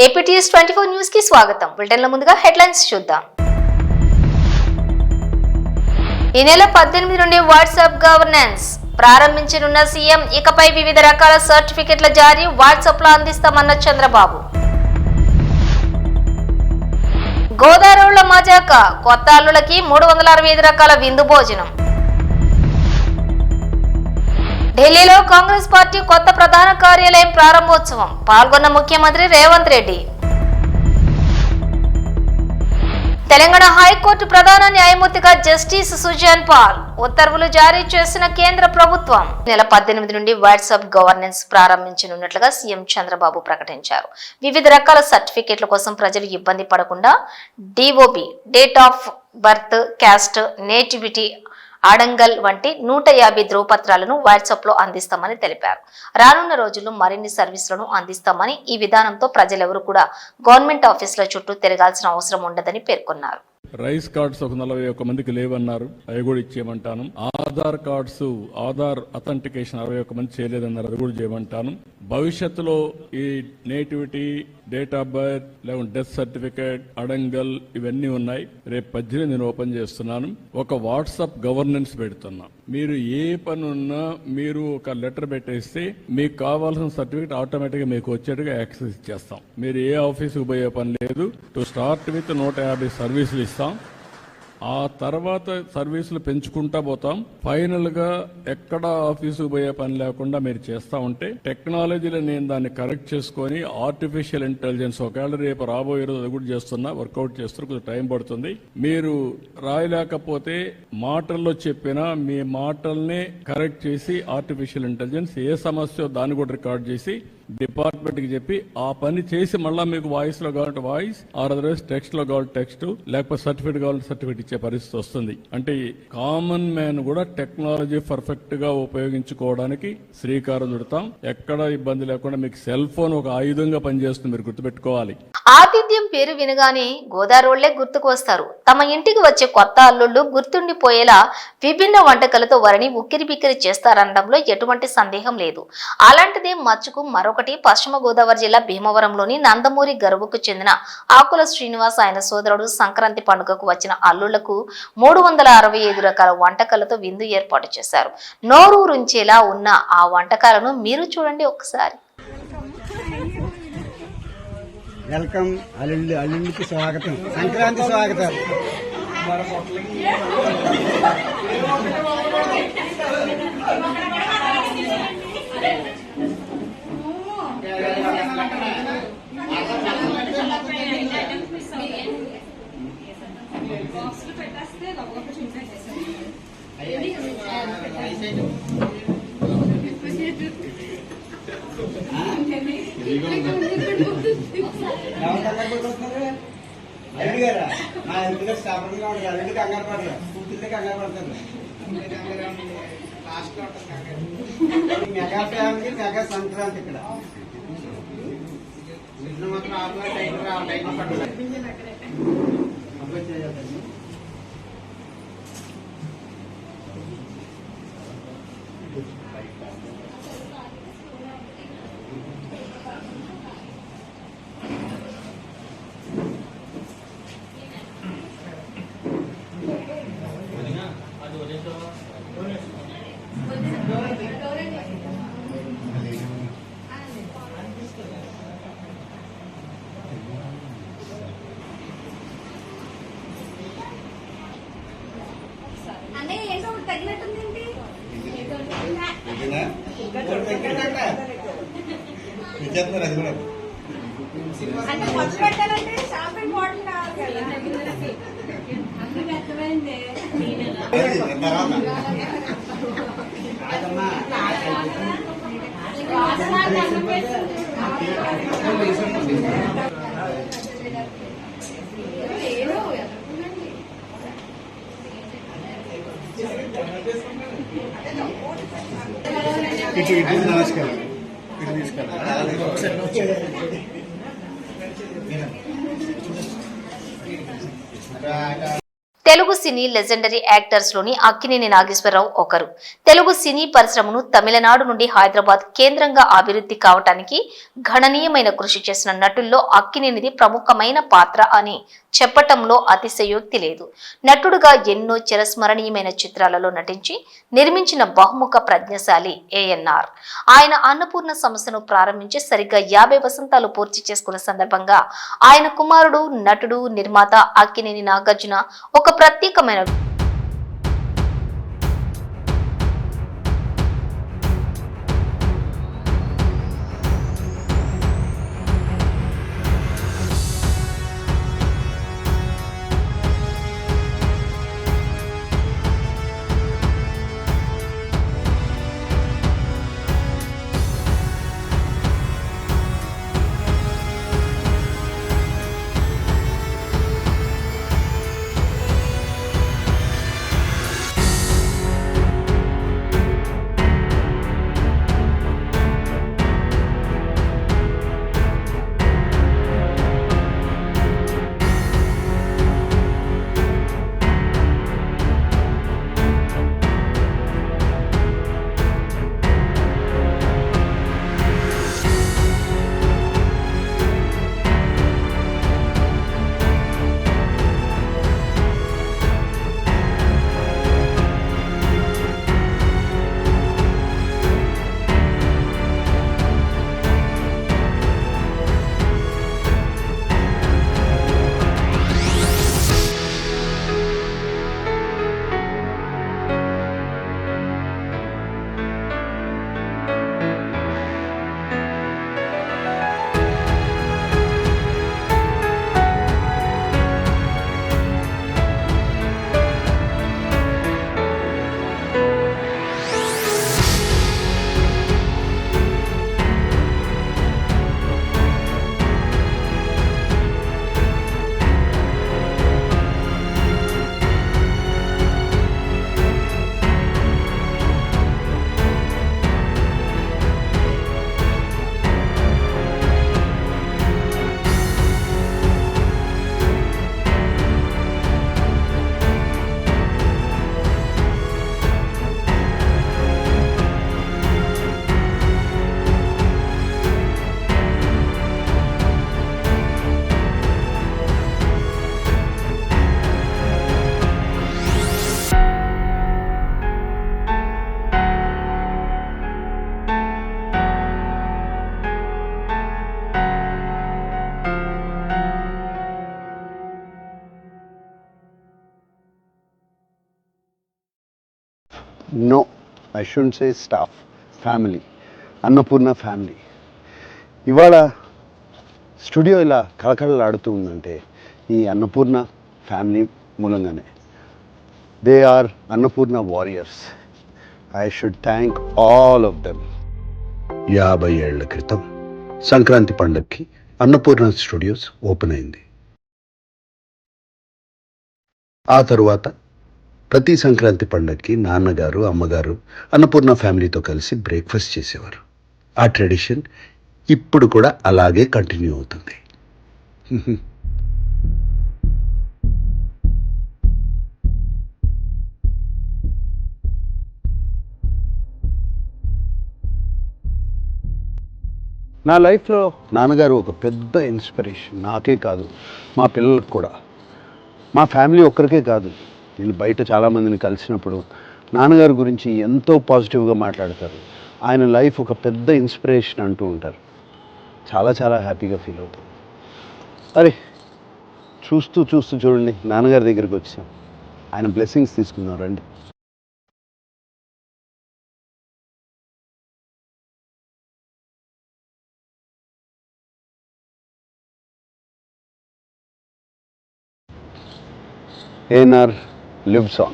APTS 24 news కి స్వాగతం. బులెటిన్ల ముందుగా హెడ్లైన్స్ చూద్దాం. ఈ నెల 18 నుండి వాట్సాప్ గవర్నెన్స్ ప్రారంభించనున్న సీఎం. ఇకపై వివిధ రకాల సర్టిఫికెట్ల జారీ వాట్సాప్ లో అందిస్తామన్న చంద్రబాబు. గోదావరిలో మజాక, కొత్త అల్లులకి 365 రకాల విందు భోజనం. ఢిల్లీలో కాంగ్రెస్ పార్టీ కొత్త ప్రధాన కార్యాలయం ప్రారంభోత్సవం. పాల్గొన్న ముఖ్యమంత్రి రేవంత్ రెడ్డి. తెలంగాణ హైకోర్టు ప్రధాన న్యాయమూర్తిగా జస్టిస్ సుజాన్ పాల్ ఉత్తర్వులు జారీ చేసిన కేంద్ర ప్రభుత్వం. నెల 18 నుండి వాట్సాప్ గవర్నెన్స్ ప్రారంభించనున్నట్లుగా సీఎం చంద్రబాబు ప్రకటించారు. వివిధ రకాల సర్టిఫికెట్ల కోసం ప్రజలు ఇబ్బంది పడకుండా DOB, date of birth, caste, nativity, Adangal వంటి 150 ధ్రువపత్రాలను వాట్సాప్ లో అందిస్తామని తెలిపారు. రానున్న రోజుల్లో మరిన్ని సర్వీసులను అందిస్తామని, ఈ విధానంతో ప్రజలెవరూ కూడా గవర్నమెంట్ ఆఫీసుల చుట్టూ తిరగాల్సిన అవసరం ఉండదని పేర్కొన్నారు. రైస్ కార్డ్స్ ఒక 41 మందికి లేవన్నారు, అవి కూడా ఇచ్చేయమంటాను. ఆధార్ కార్డ్స్, ఆధార్ అథెంటికేషన్ 61 మంది చేయలేదన్నారు, అది కూడా చేయమంటాను. భవిష్యత్తులో ఈ నేటివిటీ, డేట్ ఆఫ్ బర్త్, లేకుంటే డెత్ సర్టిఫికేట్, అడంగల్ ఇవన్నీ ఉన్నాయి. రేపు 18 నేను ఓపెన్ చేస్తున్నాను. ఒక వాట్సాప్ గవర్నెన్స్ పెడుతున్నాం. మీరు ఏ పని ఉన్నా మీరు ఒక లెటర్ పెట్టేస్తే మీకు కావాల్సిన సర్టిఫికేట్ ఆటోమేటిక్ గా మీకు వచ్చేట్టుగా యాక్సెస్ ఇచ్చేస్తాం. మీరు ఏ ఆఫీసుకు పోయే పని లేదు. టు స్టార్ట్ విత్ 150 సర్వీసులు ఇస్తాం. ఆ తర్వాత సర్వీసులు పెంచుకుంటా పోతాం. ఫైనల్ గా ఎక్కడ ఆఫీసుకు పోయే పని లేకుండా మీరు చేస్తా ఉంటే టెక్నాలజీలో నేను దాన్ని కరెక్ట్ చేసుకొని ఆర్టిఫిషియల్ ఇంటెలిజెన్స్ ఒకవేళ రేపు రాబోయే రోజు అది కూడా చేస్తున్నా, వర్కౌట్ చేస్తున్నా, కొంచెం టైం పడుతుంది. మీరు రాయలేకపోతే మాటల్లో చెప్పినా మీ మాటల్ని కరెక్ట్ చేసి ఆర్టిఫిషియల్ ఇంటెలిజెన్స్ ఏ సమస్య దాన్ని కూడా రికార్డ్ చేసి డిపార్ట్మెంట్ కి చెప్పి ఆ పని చేసి మళ్ళా మీకు వాయిస్ లో కావాలంటే వాయిస్, ఆర్ అదర్వైజ్ టెక్స్ట్ లో కావాలి టెక్స్ట్, లేకపోతే సర్టిఫికేట్ కావాలంటే సర్టిఫికేట్ ఇచ్చే పరిస్థితి వస్తుంది. అంటే కామన్ మ్యాన్ కూడా టెక్నాలజీ పర్ఫెక్ట్ గా ఉపయోగించుకోవడానికి శ్రీకారం చుడతాం. ఎక్కడ ఇబ్బంది లేకుండా మీకు సెల్ ఫోన్ ఒక ఆయుధంగా పనిచేస్తుంది, మీరు గుర్తుపెట్టుకోవాలి. ఆతిథ్యం పేరు వినగానే గోదావరిళ్లే గుర్తుకు వస్తారు. తమ ఇంటికి వచ్చే కొత్త అల్లుళ్లు గుర్తుండిపోయేలా విభిన్న వంటకాలతో వారిని ఉక్కిరి బిక్కిరి చేస్తారనడంలో ఎటువంటి సందేహం లేదు. అలాంటిదే మచ్చుకు మరొకటి. పశ్చిమ గోదావరి జిల్లా భీమవరంలోని నందమూరి గర్భకు చెందిన ఆకుల శ్రీనివాస్, ఆయన సోదరుడు సంక్రాంతి పండుగకు వచ్చిన అల్లుళ్లకు 365 రకాల వంటకాలతో విందు ఏర్పాటు చేశారు. నోరూరుంచేలా ఉన్న ఆ వంటకాలను మీరు చూడండి ఒకసారి. వెల్కమ్ అల్లుళ్ళకి స్వాగతం, సంక్రాంతి స్వాగతం. అల్లుడు గారా మా ఇంటిలో స్థాపనగా ఉంటారు. అల్లుడి కంగారు పడతారు, కూతుర్లే కంగారు పడతారు. మెగా ఫ్యామిలీ, మెగా సంక్రాంతి ఇక్కడ అంటే మొదలు పెట్టాలంటే షాపింగ్ బాటిల్ కావాలి కదా. అందుకు అర్థమైంది. నమస్కారం. తెలుగు సినీ లెజెండరీ యాక్టర్స్ లోని అక్కినేని నాగేశ్వరరావు ఒకరు. తెలుగు సినీ పరిశ్రమను తమిళనాడు నుండి హైదరాబాద్ కేంద్రంగా అభివృద్ధి కావటానికి గణనీయమైన కృషి చేసిన నటుల్లో అక్కినేనిది ప్రముఖమైన పాత్ర అని చెప్పటంలో అతిశయోక్తి లేదు. నటుడుగా ఎన్నో చిరస్మరణీయమైన చిత్రాలలో నటించి నిర్మించిన బహుముఖ ప్రజ్ఞశాలి ఏఎన్ఆర్. ఆయన అన్నపూర్ణ సంస్థను ప్రారంభించి సరిగ్గా 50 వసంతాలు పూర్తి చేసుకున్న సందర్భంగా ఆయన కుమారుడు నటుడు నిర్మాత అక్కినేని నాగార్జున ఒక ప్రత్యేకమైన No, I shouldn't say staff, family, Annapurna family. ఇవాళ స్టూడియో ఇలా కళకళలాడుతూ ఉందంటే ఈ అన్నపూర్ణ ఫ్యామిలీ మూలంగానే. They are Annapurna warriors. I should thank all of them. 50 ఏళ్ల క్రితం సంక్రాంతి పండగకి అన్నపూర్ణ స్టూడియోస్ ఓపెన్ అయింది. ఆ తరువాత ప్రతి సంక్రాంతి పండగకి నాన్నగారు అమ్మగారు అన్నపూర్ణ ఫ్యామిలీతో కలిసి బ్రేక్ఫాస్ట్ చేసేవారు. ఆ ట్రెడిషన్ ఇప్పుడు కూడా అలాగే కంటిన్యూ అవుతుంది. నా లైఫ్లో నాన్నగారు ఒక పెద్ద ఇన్స్పిరేషన్. నాకే కాదు, మా పిల్లలకు కూడా. మా ఫ్యామిలీ ఒక్కరికే కాదు, నేను బయట చాలామందిని కలిసినప్పుడు నాన్నగారి గురించి ఎంతో పాజిటివ్గా మాట్లాడతారు. ఆయన లైఫ్ ఒక పెద్ద ఇన్స్పిరేషన్ అంటూ ఉంటారు. చాలా చాలా హ్యాపీగా ఫీల్ అవుతాం. అరే చూస్తూ చూడండి నాన్నగారి దగ్గరికి వచ్చాం. ఆయన బ్లెస్సింగ్స్ తీసుకుందాం రండి. ANR lives on.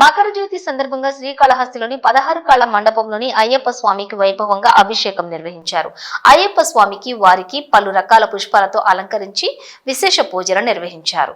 మకర జ్యోతి సందర్భంగా శ్రీకాళహస్తిలోని 16 కాళ్ల మండపంలోని అయ్యప్ప స్వామికి వైభవంగా అభిషేకం నిర్వహించారు. అయ్యప్ప స్వామికి వారికి పలు రకాల పుష్పాలతో అలంకరించి విశేష పూజలు నిర్వహించారు.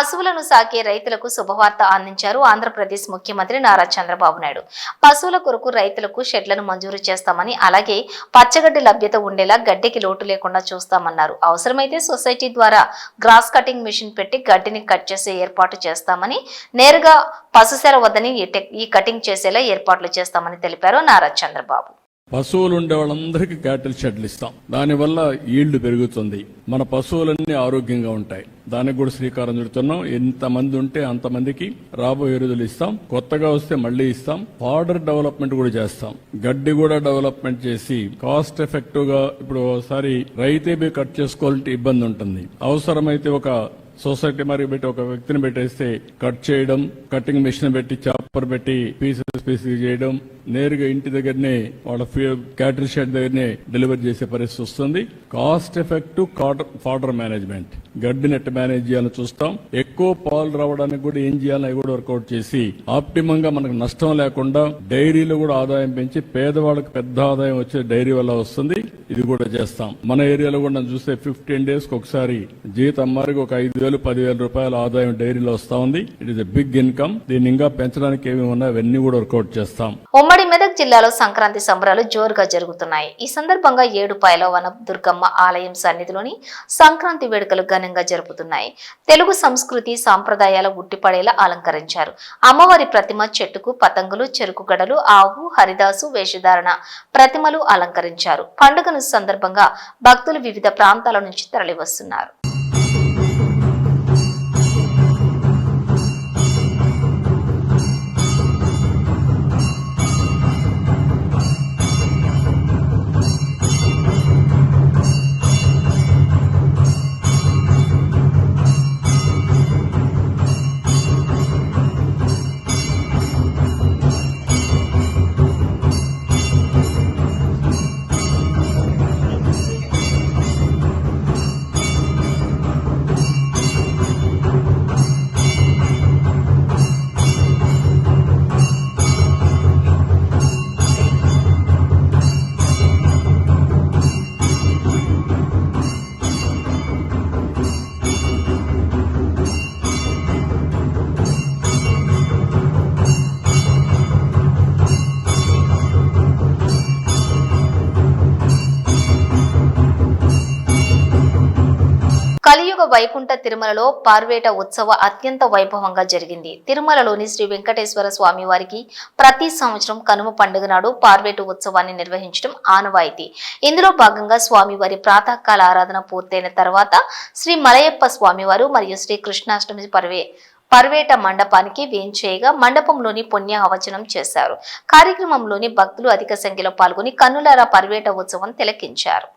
పశువులను సాకే రైతులకు శుభవార్త అందించారు ఆంధ్రప్రదేశ్ ముఖ్యమంత్రి నారా చంద్రబాబు నాయుడు. పశువుల కొరకు రైతులకు షెడ్లను మంజూరు చేస్తామని, అలాగే పచ్చగడ్డి లభ్యత ఉండేలా గడ్డికి లోటు లేకుండా చూస్తామన్నారు. అవసరమైతే సొసైటీ ద్వారా గ్రాస్ కటింగ్ మిషన్ పెట్టి గడ్డిని కట్ చేసే ఏర్పాటు చేస్తామని, నేరుగా పశుశాల వద్దని ఈ కటింగ్ చేసేలా ఏర్పాట్లు చేస్తామని తెలిపారు నారా చంద్రబాబు. పశువులు ఉండే వాళ్ళందరికీ క్యాటిల్ షెడ్లు ఇస్తాం. దానివల్ల ఈల్డ్ పెరుగుతుంది, మన పశువులన్నీ ఆరోగ్యంగా ఉంటాయి. దానికి కూడా శ్రీకారం చుడుతున్నాం. ఎంతమంది ఉంటే అంతమందికి రాబోయే రోజులు ఇస్తాం. కొత్తగా వస్తే మళ్లీ ఇస్తాం. ఫాడర్ డెవలప్మెంట్ కూడా చేస్తాం. గడ్డి కూడా డెవలప్మెంట్ చేసి కాస్ట్ ఎఫెక్టివ్ గా, ఇప్పుడు ఒకసారి రైతే కట్ చేసుకోవాలంటే ఇబ్బంది ఉంటుంది. అవసరమైతే ఒక సొసైటీ మరి పెట్టి ఒక వ్యక్తిని పెట్టేస్తే కట్ చేయడం, కటింగ్ మిషన్ పెట్టి చాపర్ పెట్టి పీసెస్ చేయడం, నేరుగా ఇంటి దగ్గరనే వాళ్ళ క్యాటరీ షెడ్ దగ్గరనే డెలివరీ చేసే పరిస్థితి వస్తుంది. కాస్ట్ ఎఫెక్టివ్ ఫాడర్ మేనేజ్మెంట్, గడ్డి నెట్ మేనేజ్ చేయాలని చూస్తాం. ఎక్కువ పాలు రావడానికి కూడా ఏం చేయాలని కూడా వర్కౌట్ చేసి ఆప్టిమం గా మనకు నష్టం లేకుండా డైరీలో కూడా ఆదాయం పెంచి పేదవాళ్ళకి పెద్ద ఆదాయం వచ్చే డైరీ వల్ల వస్తుంది. ఇది కూడా చేస్తాం. మన ఏరియాలో కూడా చూస్తే 15 days ఒకసారి జీతం మారికి ఒక 5,000-10,000 రూపాయల ఆదాయం డైరీలో వస్తా ఉంది. It is a big income. దీన్ని ఇంకా పెంచడానికి ఏమి ఉన్నాయి అవన్నీ కూడా వర్కౌట్ చేస్తాం. ఉమ్మడి మెదక్ జిల్లాలో సంక్రాంతి సంబరాలు జోరుగా జరుగుతున్నాయి. ఈ సందర్భంగా ఏడుపాయల వన దుర్గమ్మ ఆలయం సన్నిధిలోని సంక్రాంతి వేడుకలు ఘనంగా జరుపుతున్నాయి. తెలుగు సంస్కృతి సాంప్రదాయాల ఉట్టిపడేలా అలంకరించారు. అమ్మవారి ప్రతిమ చెట్టుకు పతంగులు, చెరుకు గడలు, ఆవు, హరిదాసు వేషధారణ ప్రతిమలు అలంకరించారు. పండుగను సందర్భంగా భక్తులు వివిధ ప్రాంతాల నుంచి తరలివస్తున్నారు. కలియుగ వైకుంఠ తిరుమలలో పార్వేట ఉత్సవ అత్యంత వైభవంగా జరిగింది. తిరుమలలోని శ్రీ వెంకటేశ్వర స్వామి వారికి ప్రతి సంవత్సరం కనుమ పండుగ నాడు పార్వేట ఉత్సవాన్ని నిర్వహించడం ఆనవాయితీ. ఇందులో భాగంగా స్వామివారి ప్రాతకాల ఆరాధన పూర్తయిన తర్వాత శ్రీ మలయప్ప స్వామివారు మరియు శ్రీ కృష్ణాష్టమి పర్వేట మండపానికి వేంచేయగా మండపంలోని పుణ్యాహవచనం చేశారు. కార్యక్రమంలోని భక్తులు అధిక సంఖ్యలో పాల్గొని కన్నులారా పర్వేట ఉత్సవం తిలకించారు.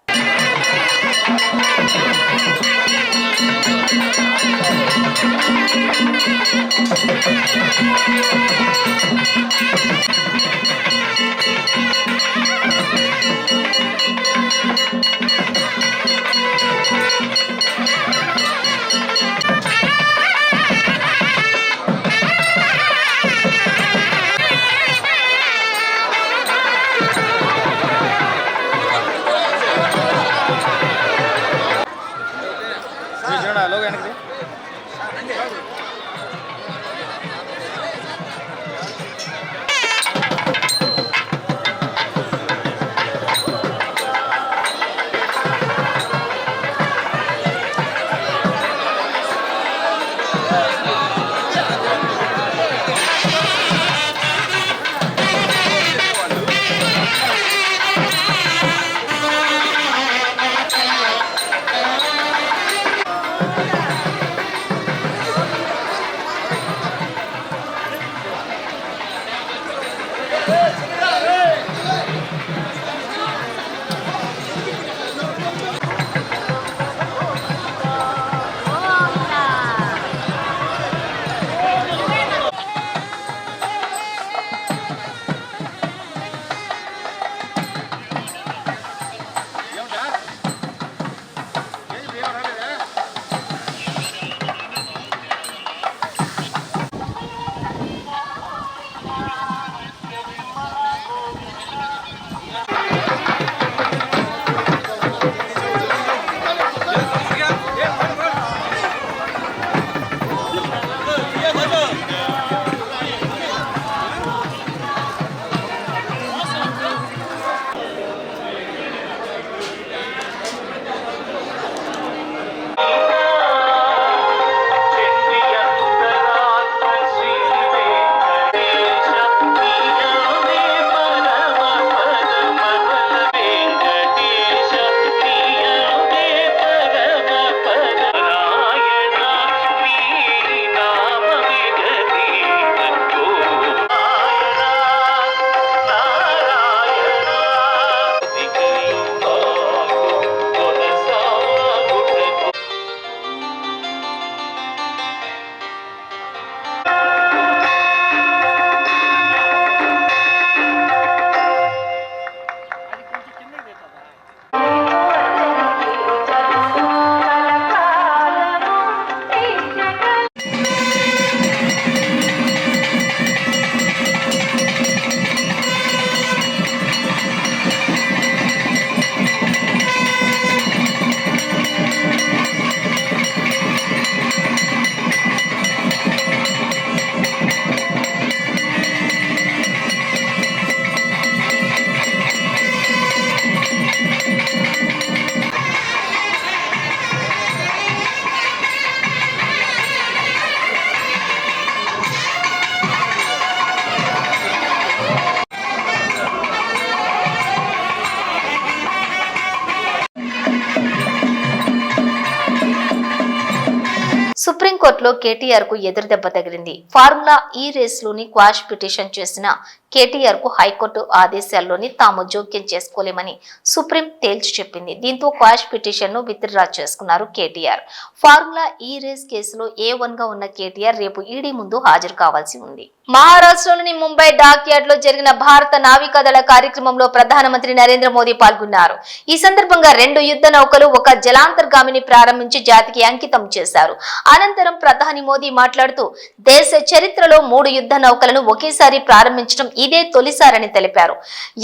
సుప్రీంకోర్టులో కేటీఆర్ కు ఎదురుదెబ్బ తగిలింది. ఫార్ములా ఈ రేసులోని క్వాష్ పిటిషన్ చేసిన కేటీఆర్ కు హైకోర్టు ఆదేశాల్లోని తాము జోక్యం చేసుకోలేమని సుప్రీం తేల్చి చెప్పింది. దీంతో క్వాష్ పిటిషన్ ను విత్డ్రా చేసుకున్నారు కేటీఆర్. ఫార్ములా ఈ రేస్ కేసులో A1 గా ఉన్న కేటీఆర్ రేపు ఈడీ ముందు హాజరు కావాల్సి ఉంది. మహారాష్ట్రలోని ముంబై డాక్ యార్డ్ లో జరిగిన భారత నావికాదళ కార్యక్రమంలో ప్రధానమంత్రి నరేంద్ర మోదీ పాల్గొన్నారు. ఈ సందర్భంగా 2 యుద్ధ నౌకలు ఒక జలాంతర్గామిని ప్రారంభించి జాతికి అంకితం చేశారు. అనంతరం ప్రధాని మోదీ మాట్లాడుతూ దేశ చరిత్రలో 3 యుద్ధ నౌకలను ఒకేసారి ప్రారంభించడం ఇదే తొలిసారని తెలిపారు.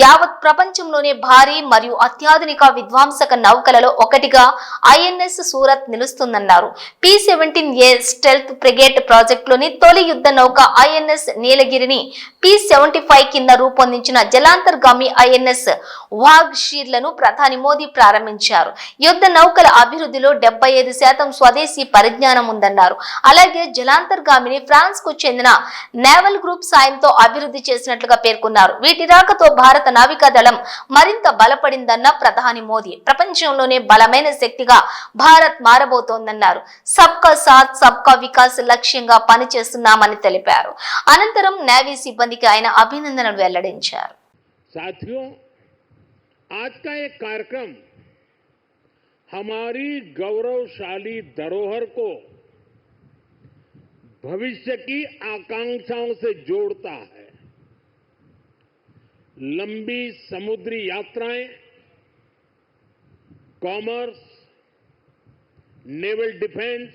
యావత్ ప్రపంచంలోనే భారీ మరియు అత్యాధునిక విధ్వంసక నౌకలలో ఒకటిగా INS సూరత్ నిలుస్తుందన్నారు. P-17A స్టెల్త్ ఫ్రిగేట్ ప్రాజెక్టులోని తొలి యుద్ధ నౌక INS నీలగిరిని P-75 కింద రూపొందించిన జలాంతర్గామి INS వాగ్షీర్లను ప్రధాని మోదీ ప్రారంభించారు. యుద్ధ నౌకల అభివృద్ధిలో 75% స్వదేశీ పరిజ్ఞానం ఉందన్నారు. అలాగే జలాంతర్గామిని ఫ్రాన్స్ కు చెందిన నేవల్ గ్రూప్ సాయంతో అభివృద్ధి చేసినట్లుగా పేర్కొన్నారు. వీటి రాకతో భారత నావికాదళం మరింత బలపడిందన్న ప్రధాని మోదీ ప్రపంచంలోనే బలమైన శక్తిగా భారత్ మారబోతోందన్నారు. సబ్కా సాత్ సబ్కా వికాస్ లక్ష్యంగా పనిచేస్తున్నామని తెలిపారు. అనంతరం నేవీ సిబ్బందికి ఆయన అభినందనలు వెల్లడించారు. साथियों, आज का ये कार्यक्रम हमारी गौरवशाली धरोहर को भविष्य की आकांक्षाओं से जोड़ता है. लंबी समुद्री यात्राएं, commerce, naval defence,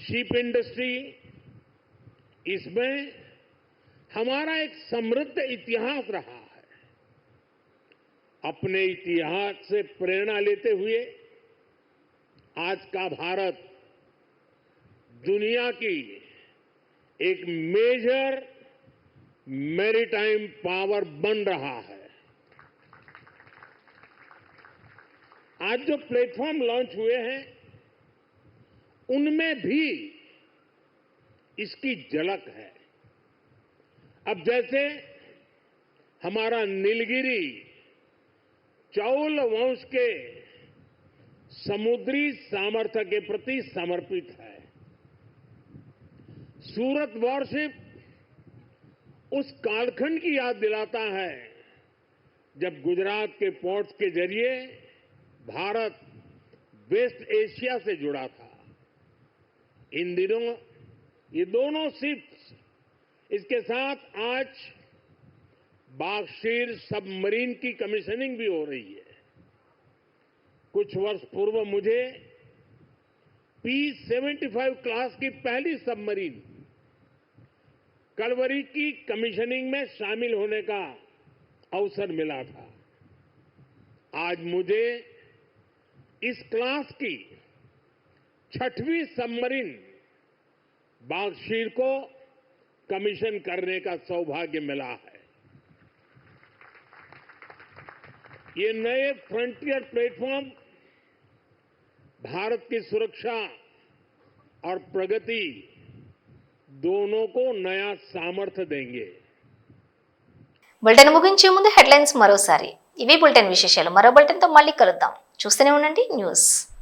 ship industry, इसमें हमारा एक समृद्ध इतिहास रहा है. अपने इतिहास से प्रेरणा लेते हुए आज का भारत दुनिया की एक मेजर मैरीटाइम पावर बन रहा है. आज जो प्लेटफॉर्म लॉन्च हुए हैं उनमें भी इसकी झलक है. अब जैसे हमारा नीलगिरी चौल वंश के समुद्री सामर्थ्य के प्रति समर्पित है. सूरत वॉरशिप उस कालखंड की याद दिलाता है जब गुजरात के पोर्ट्स के जरिए भारत वेस्ट एशिया से जुड़ा था. इन दिनों ये दोनों शिप्स, इसके साथ आज बागशीर सबमरीन की कमीशनिंग भी हो रही है. कुछ वर्ष पूर्व मुझे P-75 क्लास की पहली सबमरीन कलवरी की कमीशनिंग में शामिल होने का अवसर मिला था. आज मुझे इस क्लास की 6वीं सबमरीन बागशीर को कमीशन करने का सौभाग्य मिला है. ये नए फ्रंटियर प्लेटफॉर्म भारत की सुरक्षा और प्रगति दोनों को नया सामर्थ्य देंगे. బులెటిన్ ముగించే ముందు హెడ్లైన్స్ మరోసారి. ఇవి బులెటిన్ విశేషాలు. మరో బులెటిన్ తో మళ్ళీ కలుద్దాం. చూస్తూనే ఉండండి న్యూస్.